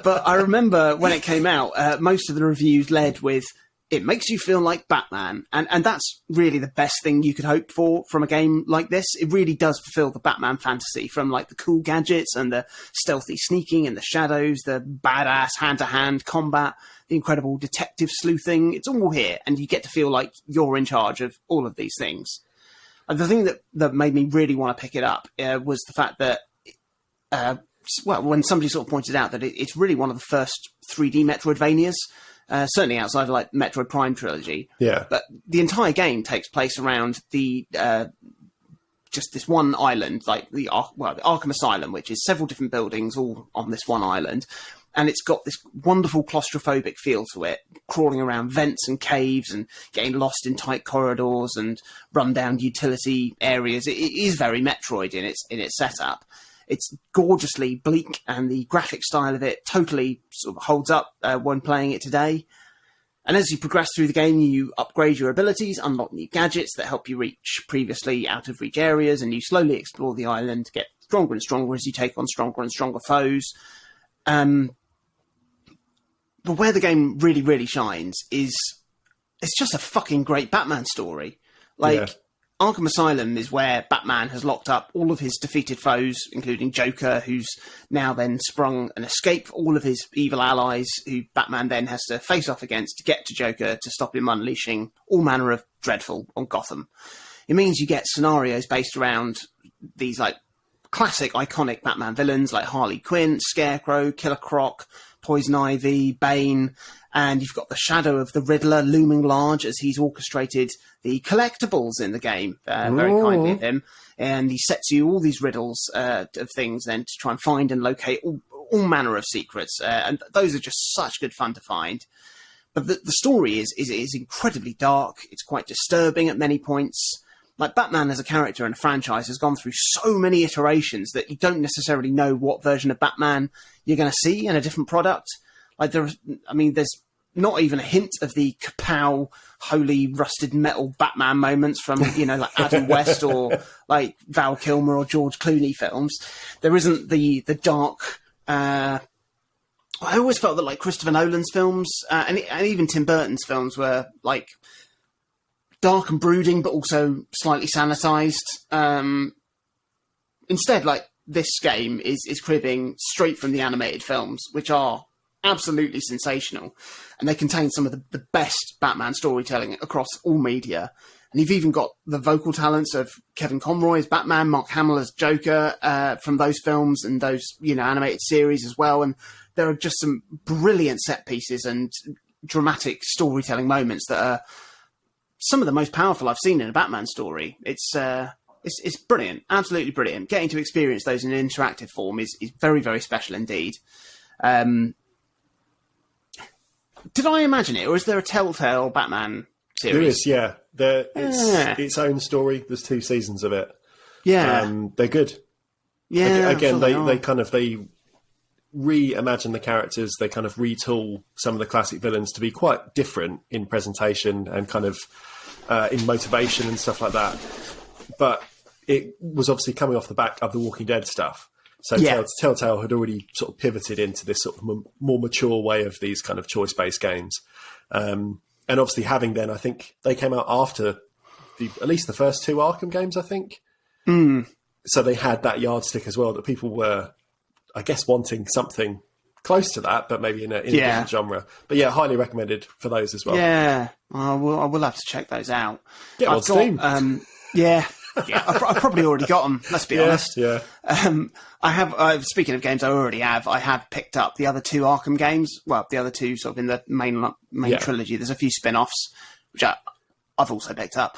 But I remember when it came out, most of the reviews led with, it makes you feel like Batman. And that's really the best thing you could hope for from a game like this. It really does fulfill the Batman fantasy, from like the cool gadgets and the stealthy sneaking in the shadows, the badass hand-to-hand combat, the incredible detective sleuthing. It's all here, and you get to feel like you're in charge of all of these things. The thing that made me really want to pick it up was the fact that, when somebody sort of pointed out that it's really one of the first 3D Metroidvanias, certainly outside of like Metroid Prime trilogy. Yeah. But the entire game takes place around the just this one island, like the Arkham Asylum, which is several different buildings all on this one island. and it's got this wonderful claustrophobic feel to it, crawling around vents and caves and getting lost in tight corridors and run down utility areas. It is very Metroid in its setup. It's gorgeously bleak, and the graphic style of it totally sort of holds up when playing it today. And as you progress through the game, you upgrade your abilities, unlock new gadgets that help you reach previously out-of-reach areas, and you slowly explore the island to get stronger and stronger as you take on stronger and stronger foes. But where the game really, really shines is it's just a fucking great Batman story. Arkham Asylum is where Batman has locked up all of his defeated foes, including Joker, who's now then sprung an escape for all of his evil allies, who Batman then has to face off against to get to Joker to stop him unleashing all manner of dreadful on Gotham. It means you get scenarios based around these classic iconic Batman villains like Harley Quinn, Scarecrow, Killer Croc, Poison Ivy, Bane, and you've got the shadow of the Riddler looming large as he's orchestrated the collectibles in the game, very kindly of him, and he sets you all these riddles of things then to try and find and locate all manner of secrets, and those are just such good fun to find. But the story is incredibly dark. It's quite disturbing at many points. Like, Batman as a character in a franchise has gone through so many iterations that you don't necessarily know what version of Batman you're going to see in a different product. There's not even a hint of the kapow, holy rusted metal Batman moments from, Adam West or Val Kilmer or George Clooney films. There isn't the dark. I always felt that Christopher Nolan's films and even Tim Burton's films were dark and brooding, but also slightly sanitized. Instead, this game is cribbing straight from the animated films, which are absolutely sensational, and they contain some of the best Batman storytelling across all media. And you've even got the vocal talents of Kevin Conroy as Batman, Mark Hamill as Joker from those films and those animated series as well. And there are just some brilliant set pieces and dramatic storytelling moments that are some of the most powerful I've seen in a Batman story. It's brilliant, absolutely brilliant. Getting to experience those in an interactive form is very, very special indeed. Did I imagine it, or is there a Telltale Batman series? There is, yeah. It's its own story. There's 2 seasons of it. Yeah, they're good. Yeah, again, sure they reimagine the characters. They kind of retool some of the classic villains to be quite different in presentation and kind of in motivation and stuff like that. But it was obviously coming off the back of the Walking Dead stuff. So Telltale had already sort of pivoted into this sort of more mature way of these kind of choice-based games. And obviously having then, I think they came out after at least the first 2 Arkham games, I think. So they had that yardstick as well, that people were, I guess, wanting something close to that, but maybe in a different genre. But yeah, highly recommended for those as well. Yeah, I will have to check those out. Get on Steam. I've probably already got them. Let's be honest. Yeah. I have. Speaking of games, I have picked up the other 2 Arkham games. Well, the other 2 sort of in the main trilogy. There's a few spin-offs which I've also picked up.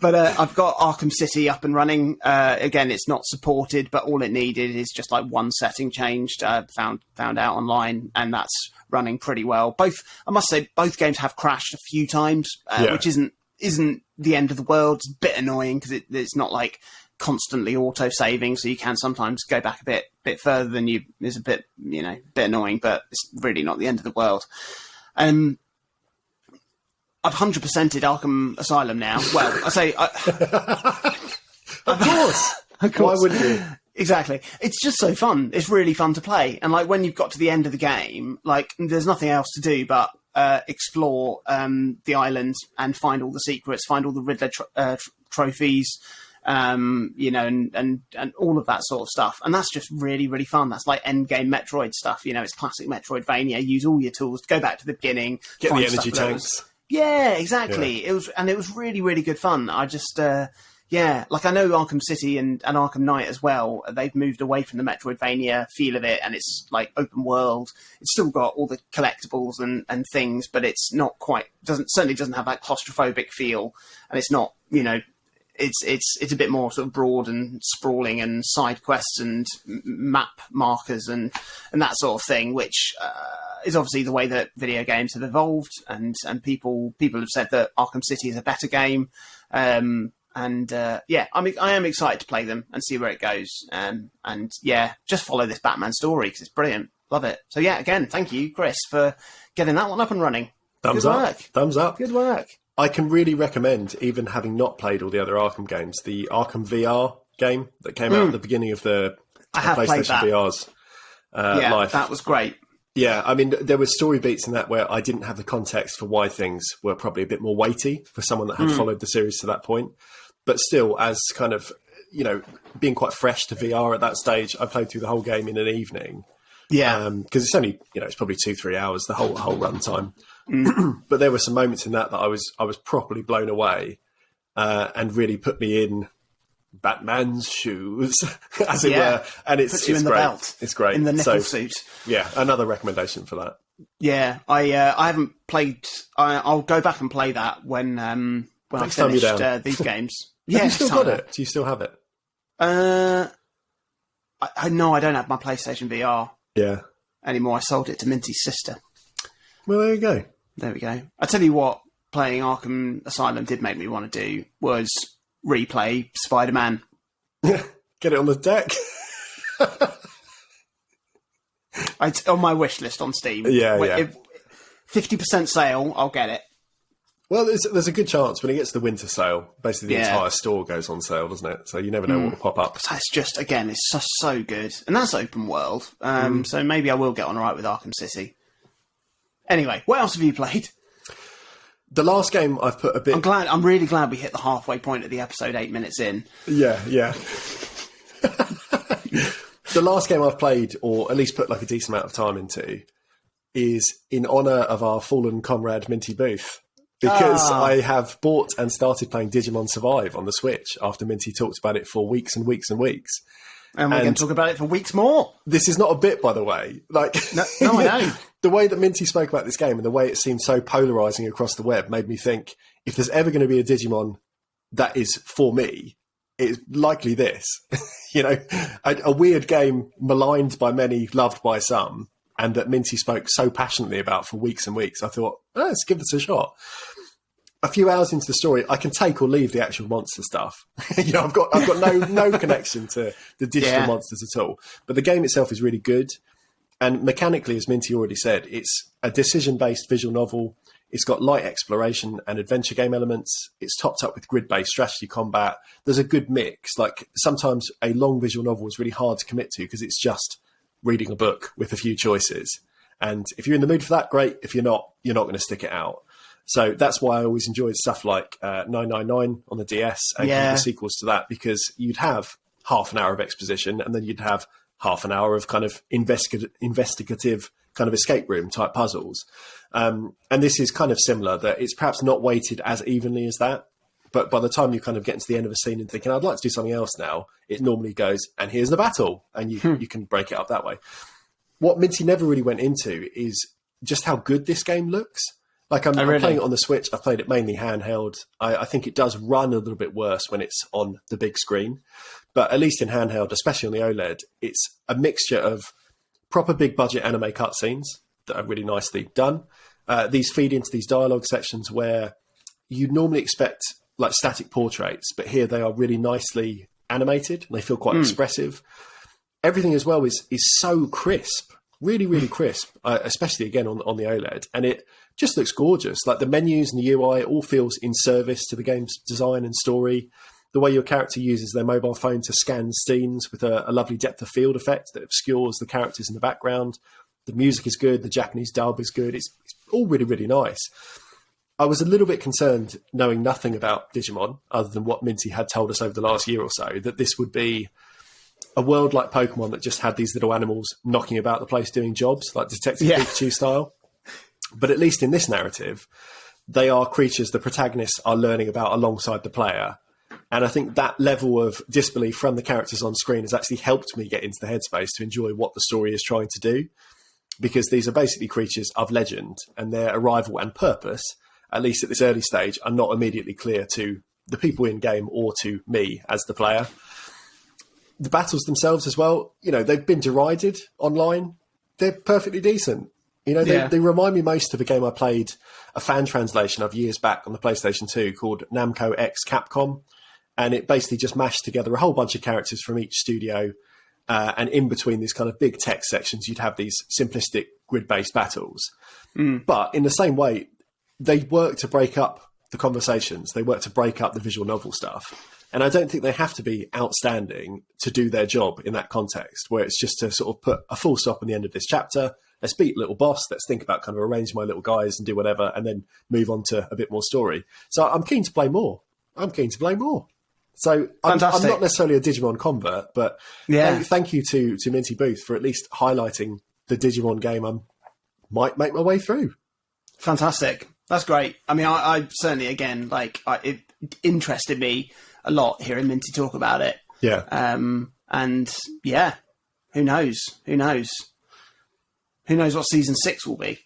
But I've got Arkham City up and running. Again, it's not supported, but all it needed is just one setting changed. Found out online, and that's running pretty well. I must say, both games have crashed a few times, which isn't the end of the world. It's a bit annoying because it's not constantly auto-saving, so you can sometimes go back a bit further than you is a bit annoying, but it's really not the end of the world. I've 100%ed Arkham Asylum now. Well, I say... Of course. Why wouldn't you? Exactly. It's just so fun. It's really fun to play. And when you've got to the end of the game, there's nothing else to do but explore the island and find all the secrets, find all the Riddler trophies, and all of that sort of stuff. And that's just really, really fun. That's endgame Metroid stuff. It's classic Metroidvania. Use all your tools, go back to the beginning. Get the energy tanks. Yeah, exactly. Yeah. It was really, really good fun. I just, I know Arkham City and Arkham Knight as well. They've moved away from the Metroidvania feel of it, and it's open world. It's still got all the collectibles and things, but it's not quite, certainly doesn't have that claustrophobic feel, and it's not, it's a bit more sort of broad and sprawling and side quests and map markers and that sort of thing, which is obviously the way that video games have evolved, and people have said that Arkham City is a better game. I am excited to play them and see where it goes. Just follow this Batman story because it's brilliant. Love it. So yeah, again, thank you, Chris, for getting that one up and running. Thumbs up. Thumbs up. Good work. I can really recommend, even having not played all the other Arkham games, the Arkham VR game that came out at the beginning of the PlayStation VR's life. That was great. Yeah, I mean, there were story beats in that where I didn't have the context for why things were probably a bit more weighty for someone that had followed the series to that point. But still, as kind of, being quite fresh to VR at that stage, I played through the whole game in an evening. Yeah. Because it's only, it's probably 2-3 hours, the whole run time. But there were some moments in that I was properly blown away and really put me in Batman's shoes, as it were. And it's you in the great. belt. It's great. In the nipple suit. Yeah, another recommendation for that. Yeah, I haven't played. I'll go back and play that when I finish these games. Have you still got it? Do you still have it? I no, I don't have my PlayStation VR. Yeah. Anymore. I sold it to Minty's sister. Well, there you go. There we go. I tell you what, playing Arkham Asylum did make me want to do was replay Spider-Man. Get it on the deck. It's on my wish list on Steam. Yeah. 50% sale, I'll get it. Well, there's a good chance when it gets to the winter sale, basically the entire store goes on sale, doesn't it? So you never know what will pop up. That's just, again, it's just so good. And that's open world. So maybe I will get on all right with Arkham City. Anyway, what else have you played? The last game I've put a bit... I'm really glad we hit the halfway point of the episode 8 minutes in. Yeah. The last game I've played, or at least put like a decent amount of time into, is in honour of our fallen comrade Minty Booth. Because I have bought and started playing Digimon Survive on the Switch after Minty talked about it for weeks and weeks and weeks. And we're going to talk about it for weeks more. This is not a bit, by the way. Like, no, I know. The way that Minty spoke about this game and the way it seemed so polarising across the web made me think, if there's ever going to be a Digimon that is for me, it's likely this. A weird game maligned by many, loved by some, and that Minty spoke so passionately about for weeks and weeks. I thought, let's give this a shot. A few hours into the story, I can take or leave the actual monster stuff. I've got no connection to the digital monsters at all. But the game itself is really good. And mechanically, as Minty already said, it's a decision-based visual novel. It's got light exploration and adventure game elements. It's topped up with grid-based strategy combat. There's a good mix. Like, sometimes a long visual novel is really hard to commit to because it's just reading a book with a few choices. And if you're in the mood for that, great. If you're not going to stick it out. So that's why I always enjoyed stuff like 999 on the DS and the sequels to that, because you'd have half an hour of exposition and then you'd have half an hour of kind of investigative kind of escape room type puzzles. And this is kind of similar, that it's perhaps not weighted as evenly as that. But by the time you kind of get to the end of a scene and thinking, I'd like to do something else now, it normally goes, and here's the battle. And you can break it up that way. What Minty never really went into is just how good this game looks. Like, I'm playing it on the Switch. I've played it mainly handheld. I think it does run a little bit worse when it's on the big screen. But at least in handheld, especially on the OLED, it's a mixture of proper big budget anime cutscenes that are really nicely done. These feed into these dialogue sections where you normally expect like static portraits, but here they are really nicely animated and they feel quite expressive. Everything as well is so crisp, really, really crisp, especially again on the OLED. And it just looks gorgeous. Like the menus and the UI all feels in service to the game's design and story. The way your character uses their mobile phone to scan scenes with a lovely depth of field effect that obscures the characters in the background. The music is good. The Japanese dub is good. It's all really, really nice. I was a little bit concerned, knowing nothing about Digimon, other than what Minty had told us over the last year or so, that this would be a world like Pokemon that just had these little animals knocking about the place doing jobs, like Detective Pikachu style. But at least in this narrative, they are creatures the protagonists are learning about alongside the player. And I think that level of disbelief from the characters on screen has actually helped me get into the headspace to enjoy what the story is trying to do. Because these are basically creatures of legend, and their arrival and purpose, at least at this early stage, are not immediately clear to the people in game or to me as the player. The battles themselves as well, they've been derided online. They're perfectly decent. They remind me most of a game I played, a fan translation of years back on the PlayStation 2 called Namco X Capcom. And it basically just mashed together a whole bunch of characters from each studio. And in between these kind of big text sections, you'd have these simplistic grid-based battles. But in the same way, they work to break up the conversations. They work to break up the visual novel stuff. And I don't think they have to be outstanding to do their job in that context, where it's just to sort of put a full stop on the end of this chapter. Let's beat little boss. Let's think about kind of arrange my little guys and do whatever, and then move on to a bit more story. So I'm keen to play more. So I'm not necessarily a Digimon convert, but thank you to Minty Booth for at least highlighting the Digimon game I might make my way through. Fantastic. That's great. I mean, I certainly, again, it interested me a lot hearing Minty talk about it. Yeah. And yeah, who knows? Who knows what season 6 will be?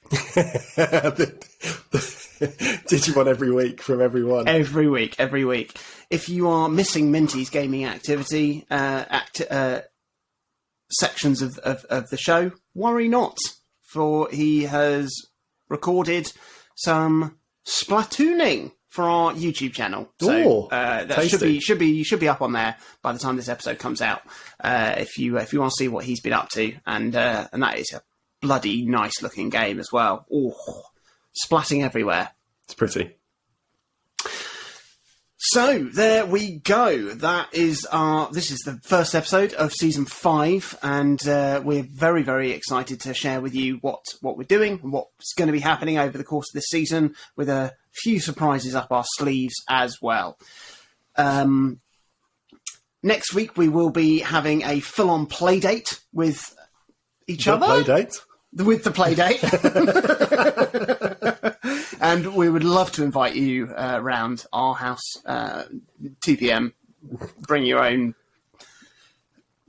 Digimon every week from everyone. Every week. If you are missing Minty's gaming activity sections of the show, worry not, for he has recorded some splatooning for our YouTube channel. So that should be up on there by the time this episode comes out. If you want to see what he's been up to, and that is a bloody nice looking game as well. Oh, splatting everywhere. It's pretty. So there we go. This is the first episode of season 5, and we're very, very excited to share with you what we're doing and what's going to be happening over the course of this season, with a few surprises up our sleeves as well. Next week we will be having a full-on play date with each other. Play date? With the play date. And we would love to invite you around our house, 2 p.m. Bring your own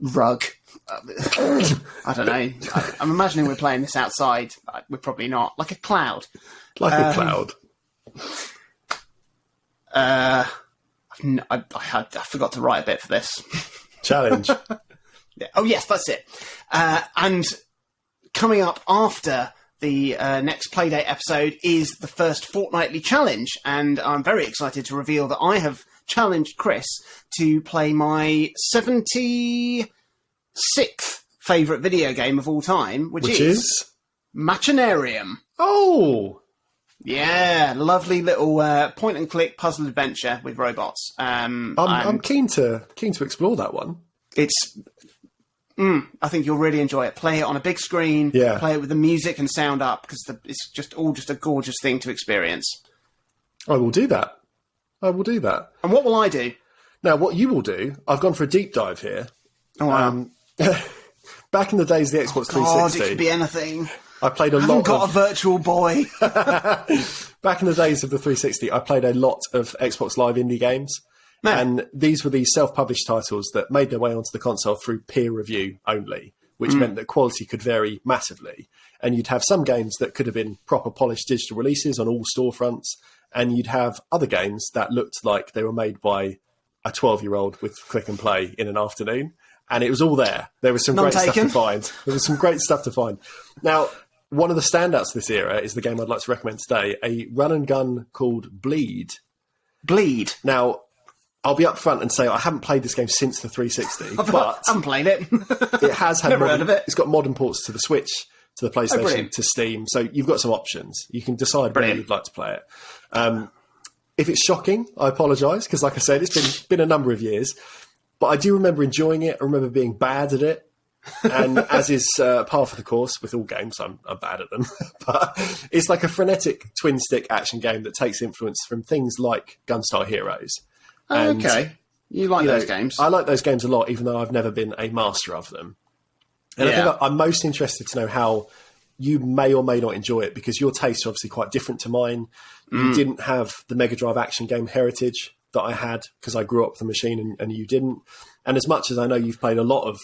rug. I don't know. I'm imagining we're playing this outside. We're probably not. Like a cloud. A cloud. I forgot to write a bit for this. Challenge. Yeah. Oh, yes, that's it. And coming up after the next Playdate episode is the first fortnightly challenge, and I'm very excited to reveal that I have challenged Chris to play my 76th favourite video game of all time, which is Machinarium. Oh! Yeah, lovely little point-and-click puzzle adventure with robots. I'm keen to explore that one. It's... I think you'll really enjoy it. Play it on a big screen. Yeah. Play it with the music and sound up, because it's just a gorgeous thing to experience. I will do that. And what will I do? Now, what you will do, I've gone for a deep dive here. Oh, wow. Back in the days of the Xbox 360... it could be anything. I played a lot. Haven't got a Virtual Boy. Back in the days of the 360, I played a lot of Xbox Live indie games. No. And these were the self-published titles that made their way onto the console through peer review only, which meant that quality could vary massively. And you'd have some games that could have been proper polished digital releases on all storefronts, and you'd have other games that looked like they were made by a 12-year-old with click and play in an afternoon. And it was all there. There was some great stuff to find. Now, one of the standouts of this era is the game I'd like to recommend today, a run and gun called Bleed. Bleed? Now, I'll be up front and say I haven't played this game since the 360, but I haven't played it. It has had Never heard of it. It's got modern ports to the Switch, to the PlayStation, to Steam. So you've got some options. You can decide where you'd like to play it. If it's shocking, I apologise, because like I said, it's been a number of years. But I do remember enjoying it. I remember being bad at it. And as is par for the course with all games, I'm bad at them. But it's like a frenetic twin-stick action game that takes influence from things like Gunstar Heroes. And, okay. You like those games? I like those games a lot, even though I've never been a master of them. And I think I'm most interested to know how you may or may not enjoy it, because your tastes are obviously quite different to mine. You didn't have the Mega Drive action game heritage that I had, because I grew up with the machine and you didn't. And as much as I know you've played a lot of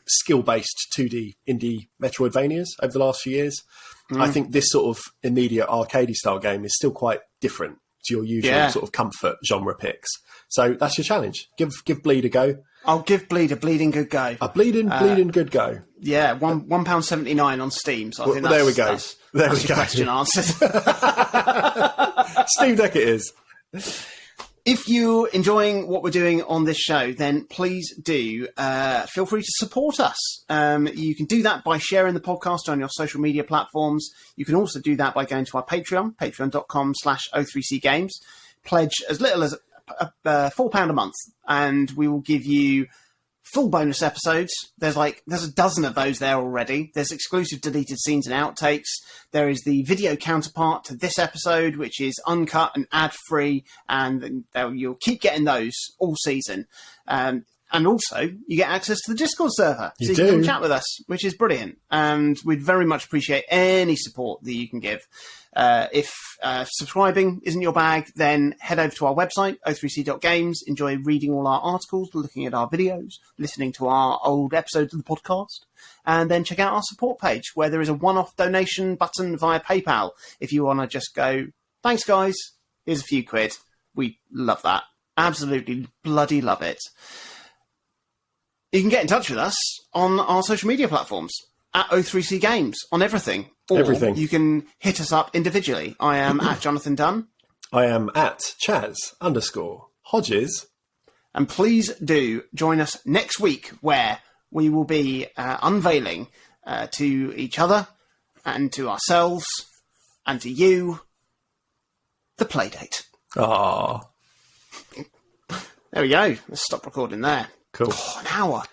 skill-based 2D indie Metroidvanias over the last few years, I think this sort of immediate arcadey style game is still quite different. to your usual sort of comfort genre picks. So that's your challenge. Give Bleed a go. I'll give Bleed a bleeding good go. A bleeding good go. Yeah, £1.79 on Steam. So I think there we go. That's your question answered. Steam Deck it is. If you're enjoying what we're doing on this show, then please do feel free to support us. You can do that by sharing the podcast on your social media platforms. You can also do that by going to our Patreon, patreon.com/O3C Games. Pledge as little as £4 a month, and we will give you full bonus episodes. There's a dozen of those there already. There's exclusive deleted scenes and outtakes. There is the video counterpart to this episode, which is uncut and ad-free, and you'll keep getting those all season. And also, you get access to the Discord server, so you can come chat with us, which is brilliant. And we'd very much appreciate any support that you can give. If subscribing isn't your bag, then head over to our website, o3c.games. Enjoy reading all our articles, looking at our videos, listening to our old episodes of the podcast, and then check out our support page, where there is a one-off donation button via PayPal. If you want to just go, thanks guys, here's a few quid. We love that. Absolutely bloody love it. You can get in touch with us on our social media platforms at O3C Games on everything. Or everything. You can hit us up individually. I am at Jonathan Dunn. I am at Chaz_Hodges. And please do join us next week, where we will be unveiling to each other and to ourselves and to you the Playdate. Ah, There we go. Let's stop recording there. cool. An hour.